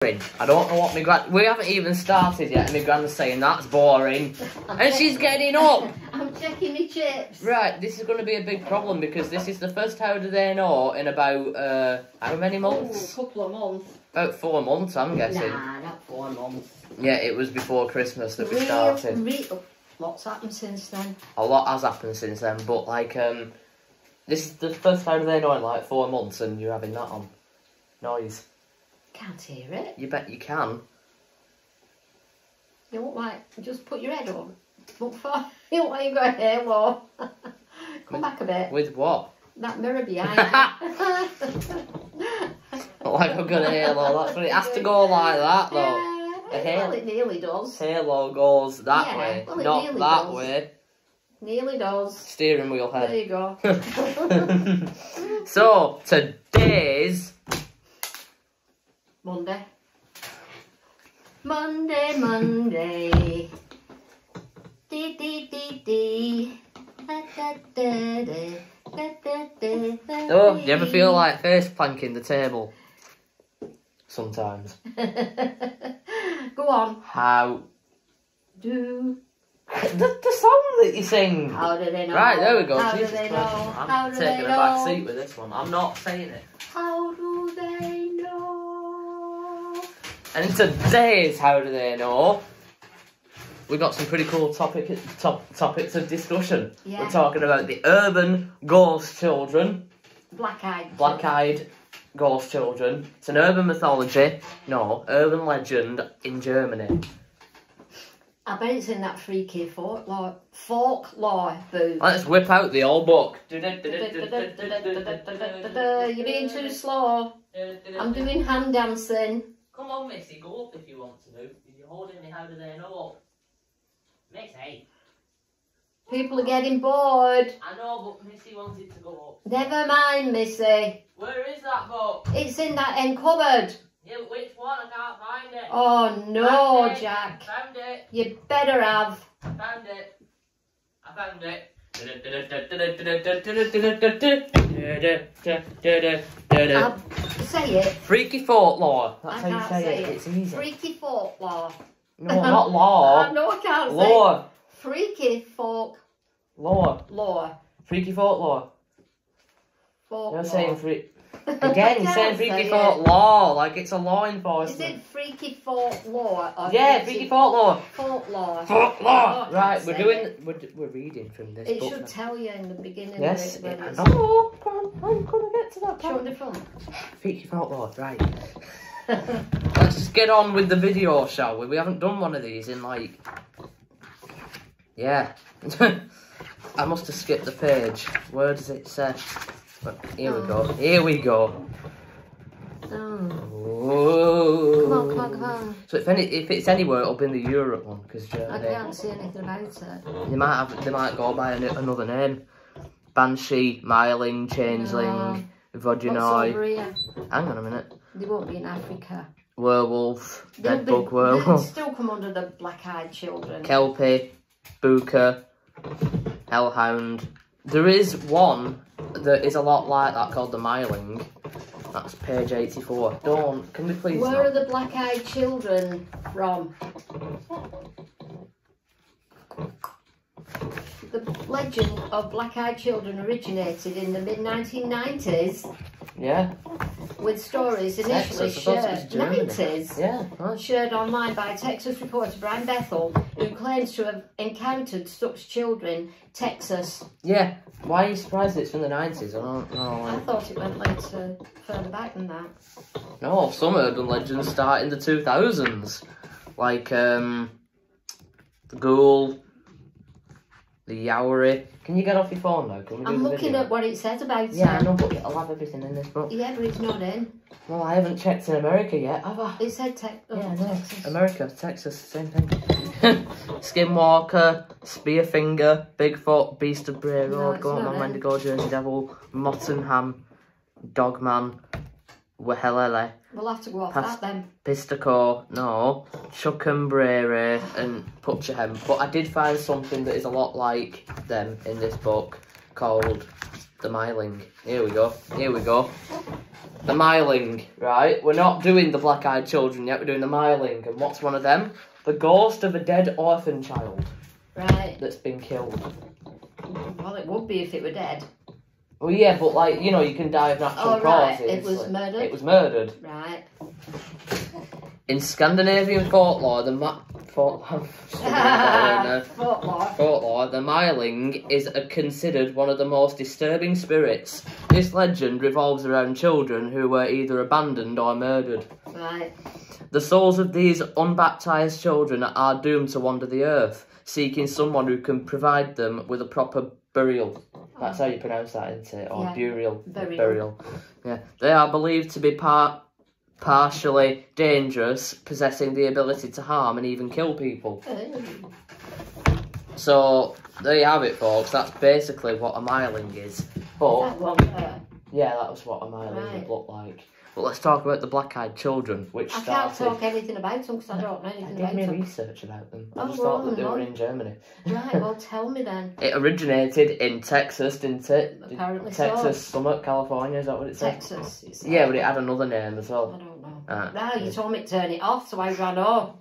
I don't know what my gran... We haven't even started yet and my gran's saying that's boring. And she's getting up. I'm checking my chips. Right, this is going to be a big problem because this is the first How Do They Know in about, how many months? Oh, a couple of months. About 4 months, I'm guessing. Nah, not 4 months. Yeah, it was before Christmas that we started. What's happened since then? A lot has happened since then, but like, this is the first How Do They Know in like 4 months and you're having that on. Noise. Can't hear it. You bet you can. You look like, just put your head on. Look for, you look like you've got a hair wall. Come back a bit. With what? That mirror behind you. Like I've got a halo, that's what it has to go like that though. Well, it nearly does. Halo goes that way, well, it not nearly that does. way. Nearly does. Steering wheel head. There you go. So, today's... Monday. Monday. Dee dee dee dee. Da, da, da, da. Da, da, da, da, Oh, do you ever feel like face planking the table? Sometimes. Go on. How Do. the song that you sing. How do they know? Right, there we go. How Jesus do they Christ. know? I'm How do taking they a back know? seat with this one. I'm not saying it. How do they know? And today's How Do They Know? We got some pretty cool topics of discussion. Yeah. We're talking about the urban ghost children. Black-eyed Ghost children. It's an urban mythology. No, urban legend in Germany. I bet it's in that freaky folklore booth. Let's whip out the old book. You're being too slow. I'm doing hand dancing. Come on, Missy, go up if you want to do. You're holding me, How Do They Know? Missy. People are getting bored. I know, but Missy wanted to go up. Never mind, Missy. Where is that book? It's in that end cupboard. Yeah, which one? I can't find it. Oh no, Found it. Jack. Found it. You better have. I found it. I found it. Say it. Freaky folklore. That's I how you can't say it. It's easy. Freaky folklore. No, not law. No, I can't Lore. say. Freaky folklore. Lore. Freaky folklore. Folklore. You're saying Again, he's saying freaky say folklore, like it's a law Is enforcement. it freaky folklore? Or Yeah, freaky folklore. Folklore. Folklore. Oh, Right, we're say doing. We're reading from this It book. should now. tell you in the beginning Yes. of it. When it's Oh, come on, I'm gonna get to that show part. the front. Freaky folklore, right. Let's just get on with the video, shall we? We haven't done one of these in like... Yeah. I must have skipped the page. Where does it say? But here we go. Here we go. Oh. Whoa. Come on. So if it's anywhere, it'll be in the Europe one because I Germany. can't see anything about it. They might go by another name. Banshee, Myling, Changeling, What's Vodunoi. over here? Hang on a minute. They won't be in Africa. Werewolf, They'll Bedbug They'll werewolf, still come under the black-eyed children. Kelpie, Booker, Hellhound. There is one that is a lot like that called the Myling. That's page 84. Can we please Where not? are the black-eyed children from? The legend of black-eyed children originated in the mid-1990s Yeah. with stories initially Texas, I thought it was shared. Germany. 90s? Yeah. Right. Shared online by Texas reporter Brian Bethel, who claims to have encountered such children in Texas. Yeah. Why are you surprised it's from the 90s? I don't know. I thought it went later, further back than that. No, some urban legends start in the 2000s. Like, the Ghoul, the Yowery. Can you get off your phone now? Can we do I'm the looking video? at what it says about Yeah, I it. know, but I'll have everything in this book. Yeah, but it's not in. Well, I haven't checked in America yet, have I? It said Yeah, no. Texas. America, Texas, same thing. Skinwalker, Spearfinger, Bigfoot, Beast of Bray No, Road, it's Goatman, not it. Wendigo, Jersey Devil, Mottenham, Dogman, Wahelele, We'll have to go off that then. Pistaco, no, Chuckambrere and Putcherhem. But I did find something that is a lot like them in this book called The myling. Here we go. Here we go. The myling, right? We're not doing the black-eyed children yet. We're doing the myling. And what's one of them? The ghost of a dead orphan child. Right. That's been killed. Well, it would be if it were dead. Well, yeah, but like, you know, you can die of natural causes. It was murdered? It was murdered. Right. In Scandinavian folklore, folklore, the myling is considered one of the most disturbing spirits. This legend revolves around children who were either abandoned or murdered. Right. The souls of these unbaptized children are doomed to wander the earth, seeking someone who can provide them with a proper burial. That's how you pronounce that, isn't it? Or yeah. Burial. Yeah. They are believed to be partially dangerous, possessing the ability to harm and even kill people. So, there you have it, folks. That's basically what a myling is. But, yeah, that was what a myling would look like. But let's talk about the black-eyed children, which started... I can't talk anything about them because I don't know anything about them. I did my research about them. I just thought that they were in Germany. Right, well, tell me then. It originated in Texas, didn't it? Apparently Texas, so. Summit, California, is that what it said? Texas. Yeah, but it had another name as well. I don't know. Right, you told me to turn it off, so I ran home.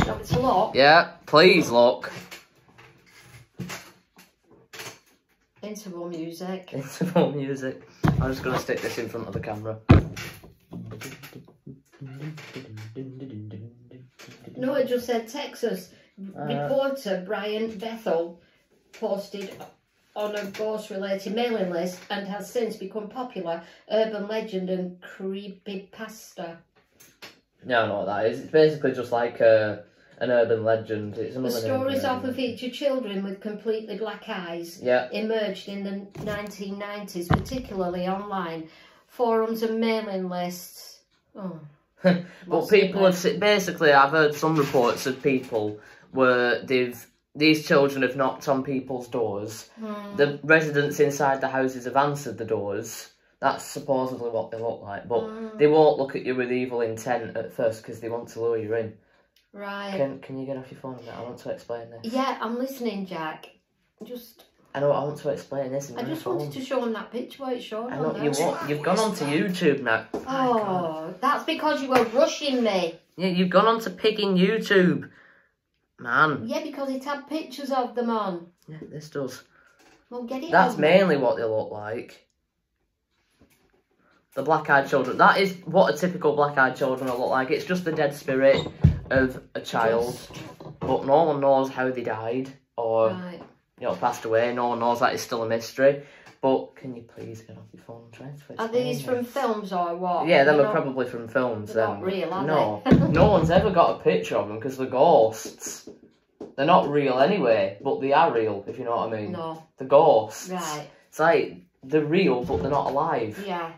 So it's locked. Yeah, please look. Interval music. Interval music. I'm just going to stick this in front of the camera. No, it just said Texas. Reporter Brian Bethel posted on a ghost-related mailing list and has since become popular urban legend and creepypasta. Yeah, I know what that is. It's basically just like an urban legend. It's the stories often feature children with completely black eyes. Yeah. Emerged in the 1990s, particularly online forums and mailing lists. Oh. But people have basically, I've heard some reports of people where these children have knocked on people's doors. The residents inside the houses have answered the doors. That's supposedly what they look like, but they won't look at you with evil intent at first because they want to lure you in. Right. Can you get off your phone a minute? I want to explain this. Yeah, I'm listening, Jack. I know, I want to explain this. I just wanted to show him that picture what it's showing. I know, you've gone onto YouTube now. Oh, that's because you were rushing me. Yeah, you've gone on to picking YouTube. Man. Yeah, because it had pictures of them on. Yeah, this does. Well, get it That's on. mainly what they look like. The black-eyed children. That is what a typical black-eyed children will look like. It's just the dead spirit of a child. But no one knows how they died or, you know, passed away. No one knows that. It's still a mystery. But can you please get off your phone and try to explain? Are these from films or what? Yeah, them are probably from films. They're not real, are no, they? no one's ever got a picture of them because they're ghosts. They're not real anyway, but they are real, if you know what I mean. No. The ghosts. Right. It's like, they're real, but they're not alive. Yeah.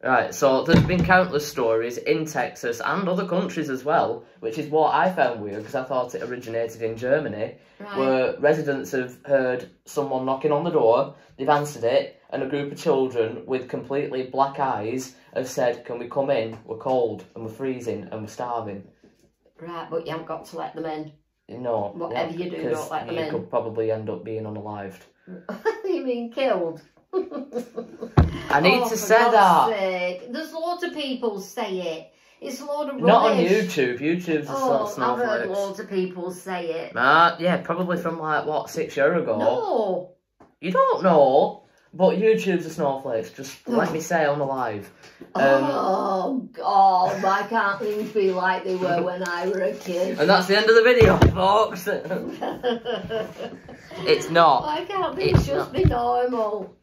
Right, so there's been countless stories in Texas and other countries as well, which is what I found weird because I thought it originated in Germany, where residents have heard someone knocking on the door, they've answered it, and a group of children with completely black eyes have said, can we come in? We're cold, and we're freezing, and we're starving. Right, but you haven't got to let them in. No. Whatever you do, don't let them in. You could probably end up being unalived. You mean killed? I need to say that. Sake. There's loads of people say it. It's a load of rubbish. Not on YouTube. YouTube's a sort of snowflakes. I've heard loads of people say it. Yeah, probably from like, what, 6 years ago? No. You don't know, but YouTube's a snowflakes. Just let me say I'm alive. Oh, God, why can't things be like they were when I were a kid? And that's the end of the video, folks. It's not. Why can't things just be normal?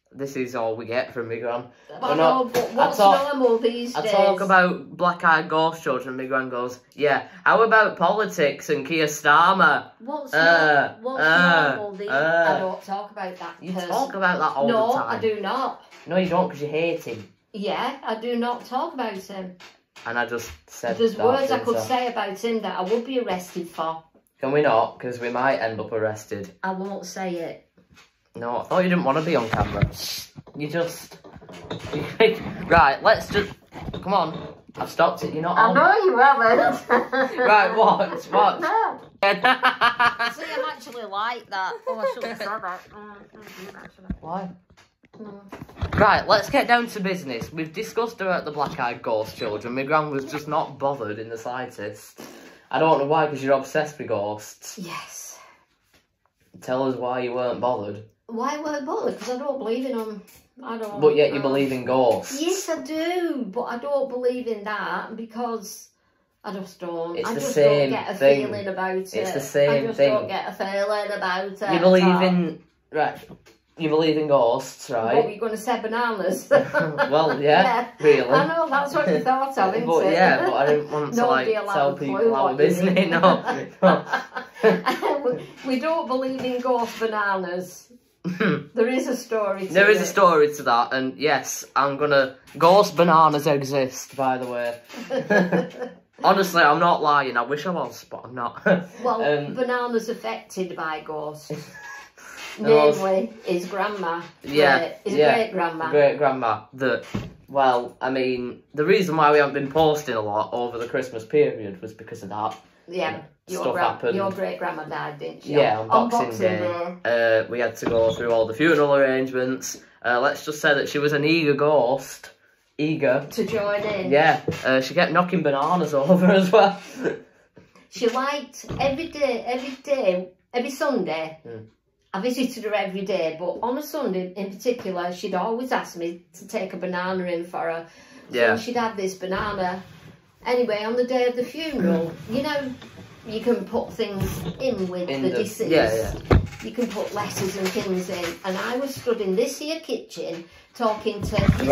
This is all we get from my gran. I know, but what's normal these days? I talk about black-eyed ghost children, and my gran goes, yeah, how about politics and Keir Starmer? What's normal these days? I don't talk about that. You talk about that all the time. No, I do not. No, you don't, because you hate him. Yeah, I do not talk about him. And I just said there's words I could say about him that I would be arrested for. Can we not? Because we might end up arrested. I won't say it. No, I thought you didn't want to be on camera. You just... Right, let's just... Come on. I've stopped it. You're not on. I know you haven't. Right, watch. No. See, I'm actually like that. Oh, I shouldn't have said that. Why? Right, let's get down to business. We've discussed about the black-eyed ghost children. My gran was just not bothered in the slightest. I don't know why, because you're obsessed with ghosts. Yes. Tell us why you weren't bothered. Why weren't bothered? Because I don't believe in them. I don't. But yet you believe in ghosts. Yes, I do. But I don't believe in that because I just don't. It's I the just same don't get a thing. feeling about it. It's the same I just thing. don't get a feeling about it. You believe in... Right. You believe in ghosts, What, right? were you going to say bananas? Well, yeah, really. I know, that's what you thought of, isn't But it? yeah, but I didn't want to Nobody like will have tell a clue people our what you business. mean. No. We don't believe in ghost bananas. There is a story to There is it. a story to that, and yes, I'm gonna... Ghost bananas exist, by the way. Honestly, I'm not lying. I wish I was, but I'm not. Well, bananas affected by ghosts. No, Namely, his grandma. Yeah, His yeah. great-grandma. Great-grandma. Well, I mean, the reason why we haven't been posting a lot over the Christmas period was because of that. Yeah. Stuff happened. Your great-grandma died, didn't she? Yeah, on Boxing Day. We had to go through all the funeral arrangements. Let's just say that she was an eager ghost. Eager. To join in. Yeah. She kept knocking bananas over as well. She liked every Sunday. I visited her every day, but on a Sunday in particular, she'd always ask me to take a banana in for her. Yeah. So she'd have this banana. Anyway, on the day of the funeral, you know, you can put things in with the deceased. Yeah. You can put letters and things in. And I was stood in this here kitchen talking to his...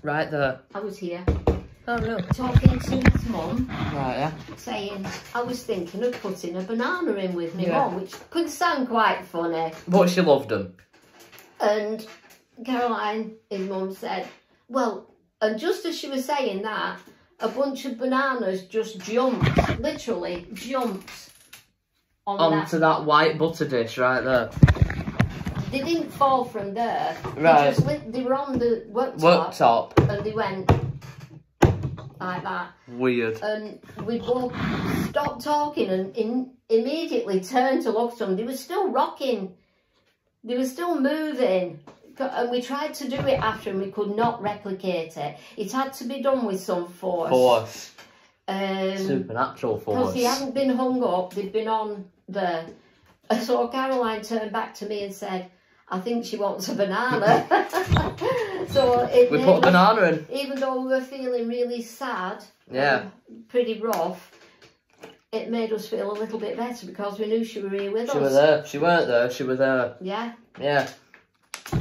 Right there. I was here. Oh, no. Talking to his mum. Right, yeah. Saying, I was thinking of putting a banana in with my Yeah. mum, which could sound quite funny. But she loved them. And Caroline, his mum, said, well, and just as she was saying that, a bunch of bananas just jumped, literally jumped onto that white butter dish right there. They didn't fall from there. Right. They were on the worktop. And they went like that. Weird. And we both stopped talking and immediately turned to look at them. They were still rocking. They were still moving. And we tried to do it after and we could not replicate it. It had to be done with some force. Supernatural force. Because they hadn't been hung up, they'd been on there. So Caroline turned back to me and said, I think she wants a banana. So we put a banana in. Even though we were feeling really sad, pretty rough, it made us feel a little bit better because we knew she were here with us. She was there. She weren't there. She was there. Yeah. Yeah.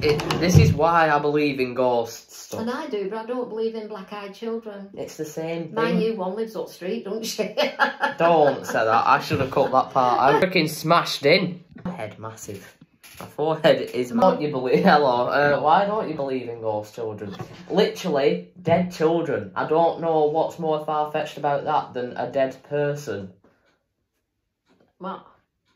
This is why I believe in ghosts stuff. And I do, but I don't believe in black-eyed children. It's the same thing. My new one lives up street, don't she? Don't say that. I should have cut that part. I'm freaking smashed in. My head massive. My forehead is... Why don't you believe... Hello. Why don't you believe in ghost children? Literally, dead children. I don't know what's more far-fetched about that than a dead person. What?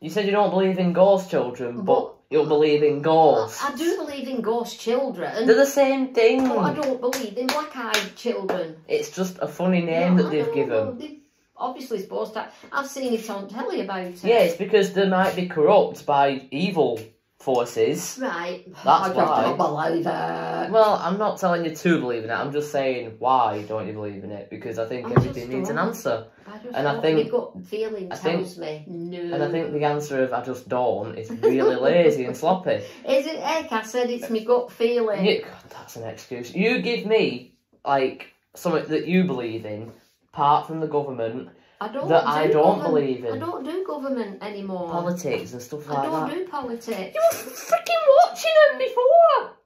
You said you don't believe in ghost children, but you'll believe in ghosts. I do believe in ghost children. They're the same thing. But I don't believe in black-eyed children. It's just a funny name that they've given. They're obviously supposed to... I've seen it on telly about it. Yeah, it's because they might be corrupt by evil forces. Right. That's why. I don't believe it. Well, I'm not telling you to believe in it. I'm just saying, why don't you believe in it? Because I think everything needs an answer. I think my gut feeling tells me no. And I think the answer of I just don't is really lazy and sloppy. Is it heck? I said it's my gut feeling. God, that's an excuse. You give me, like, something that you believe in, apart from the government, I don't believe in. I don't do government anymore. Politics and stuff like that. I don't do politics. You were freaking watching them before!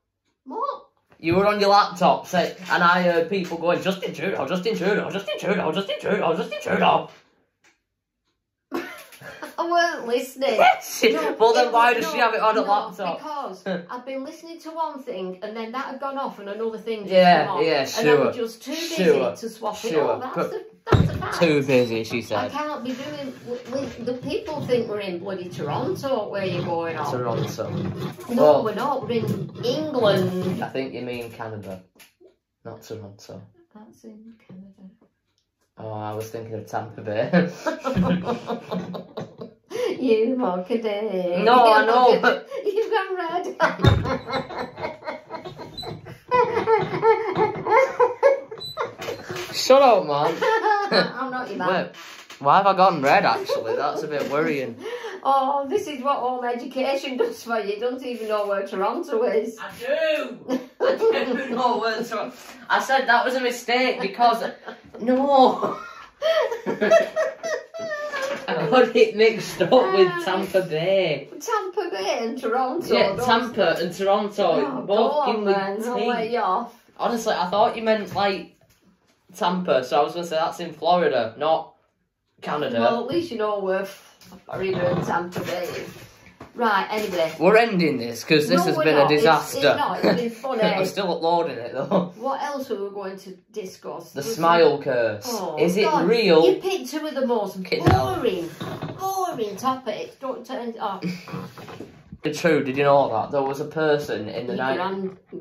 What? You were on your laptop, and I heard people going, Justin Trudeau, Justin Trudeau, Justin Trudeau, Justin Trudeau, Justin Trudeau. I weren't listening. No, well, then why does she have it on a laptop? Because I've been listening to one thing, and then that had gone off, and another thing just come on. Yeah, sure. And I'm just too busy to swap it all. That's a fact. Too busy, she said. I can't be doing... The people think we're in bloody Toronto, where you're going on. Toronto. No, we're not. We're in England. I think you mean Canada, not Toronto. That's in Canada. Oh, I was thinking of Tampa Bay. You mock a day. No, I know. You've gone red. Shut up, man. I'm not your man. Wait, why have I gone red, actually? That's a bit worrying. Oh, this is what home education does for you. You don't even know where Toronto is. I do. I do know where Toronto. I said that was a mistake because no. I got it mixed up with Tampa Bay. Tampa Bay and Toronto. Yeah, Tampa and Toronto. Oh, both go on, then. I'll let you off. Honestly, I thought you meant like Tampa, so I was going to say that's in Florida, not Canada. Well, at least you know where Florida and Tampa Bay is. Right, anyway. We're ending this because this has been a disaster. It's not, it's been funny. I'm still uploading it though. What else were we going to discuss? The smile curse. Oh, is it God. real? You picked two of the most boring topics. Don't turn it off. True, did you know that? There was a person in the night.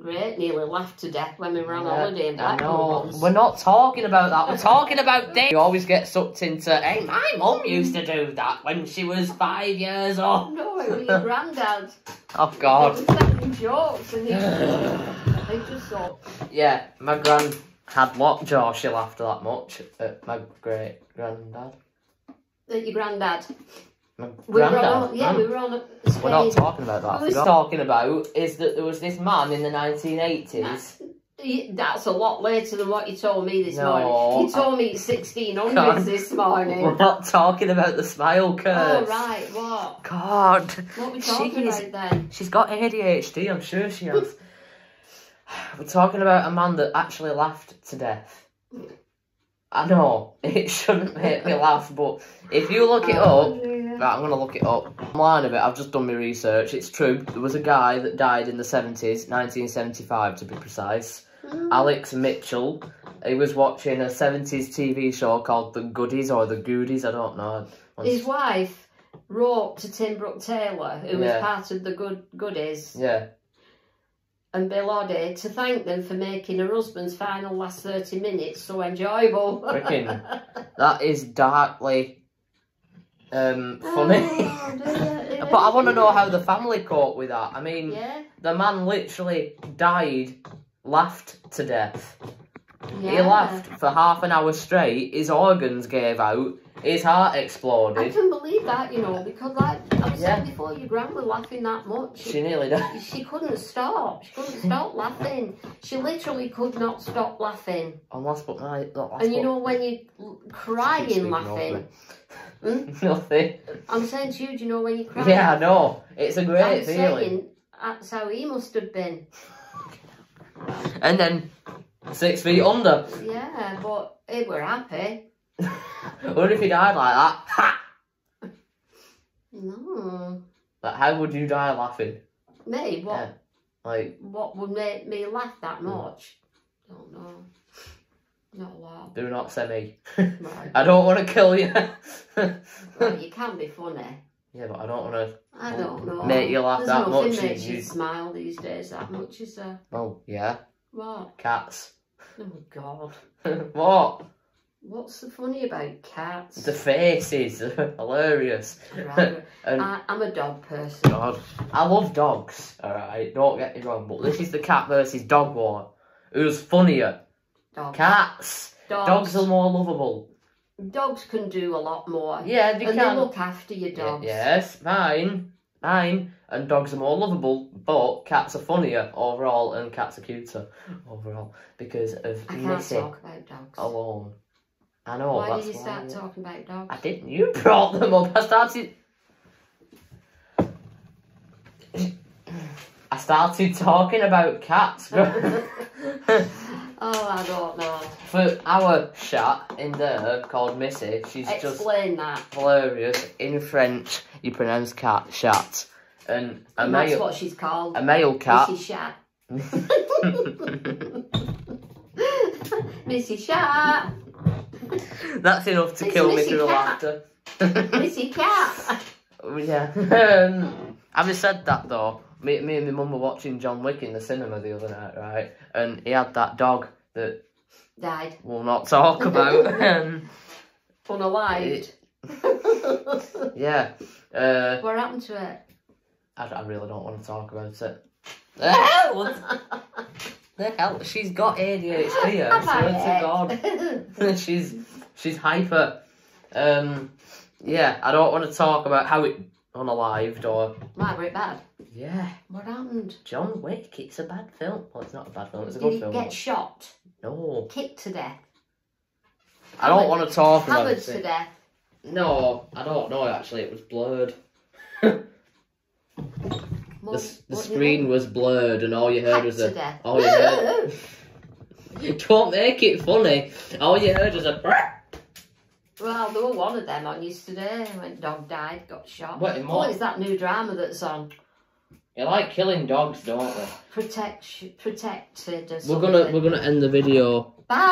Great, nearly laughed to death when we were on holiday in I Blackpool know. once. We're not talking about that. We're talking about this. You always get sucked into, hey, my mum used to do that when she was 5 years old. No, it was your granddad. Oh, God. He was telling jokes and he just thought... Yeah, my gran had lockjaw. She laughed that much at my great-granddad. At your granddad? My We granddad? we were on a Spain. We're not talking about that. What we're talking about is that there was this man in the 1980s. That's a lot later than what you told me this No, morning. You told me 1600s this morning. We're not talking about the smile curse. Oh, right, what? God. What are we talking about then? She's got ADHD, I'm sure she has. We're talking about a man that actually laughed to death. I know, it shouldn't make me laugh, but if you look it up... Right, I'm going to look it up. Online of it, I've just done my research. It's true. There was a guy that died in the 70s, 1975 to be precise. Alex Mitchell. He was watching a 70s TV show called The Goodies or The Goodies, I don't know. His wife wrote to Tim Brooke Taylor, who was part of The Goodies. Yeah. And Bill Oddie, to thank them for making her husband's final last 30 minutes so enjoyable. Freaking, that is darkly... funny. But I want to know how the family coped with that. I mean, the man literally died, laughed to death. Yeah. He laughed for half an hour straight, his organs gave out, his heart exploded. I can believe that, you know, because like I was saying before, your gran was laughing that much. She nearly died. She couldn't stop. She couldn't stop laughing. She literally could not stop laughing. And you know when you crying laughing. Nothing. I'm saying to you, do you know when you cry? Yeah, I know. It's a great feeling. Saying, that's how he must have been. And then 6 feet under. Yeah, but he were happy. What if he died like that? Ha! No. Like, how would you die laughing? Me? What? Yeah. Like, what would make me laugh that much? Don't know. Not a lot. Do not say me. Right. I don't want to kill you. Well, you can be funny. Yeah, but I don't want to. I don't know. Make you laugh that much. There's nothing makes you smile these days that much, is there? Oh, yeah. What? Cats. Oh, God. What? What's so funny about cats? The faces are hilarious. Right. And I'm a dog person. God, I love dogs, alright, don't get me wrong, but this is the cat versus dog war. Who's funnier? Dogs. Cats. Dogs are more lovable. Dogs can do a lot more. Yeah, they can. And they look after your dogs. Yes, fine. And dogs are more lovable, but cats are funnier overall, and cats are cuter overall because of Missy talk about dogs alone. I know. Why did you start talking about dogs? I didn't. You brought them up. I started talking about cats. Oh, I don't know. For our chat in there called Missy, she's Explain that. Hilarious. In French, you pronounce cat chat. And that's what she's called. A male cat. Missy Shat. Missy Shat. That's enough to kill me through laughter. Missy Cat. Yeah. Having said that though, me and my mum were watching John Wick in the cinema the other night, right? And he had that dog that died. We'll not talk about. Unalived. Yeah. What happened to it? I really don't want to talk about it. The hell? She's got ADHD, I swear to God. She's hyper. Yeah, I don't want to talk about how it unalived or... Why, were it bad? Yeah. What happened? John Wick, it's a bad film. Well, it's not a bad film, it's a good film. Did he get shot? No. Kicked to death? I don't want to talk about it. Hammered to death? No, I don't know actually, it was blurred. The screen was blurred and all you heard was a... All you heard... Don't make it funny. All you heard was a... Well, there were one of them on yesterday when dog died, got shot. What is that new drama that's on? You like killing dogs, don't we? Protected or We're gonna end the video. Bye.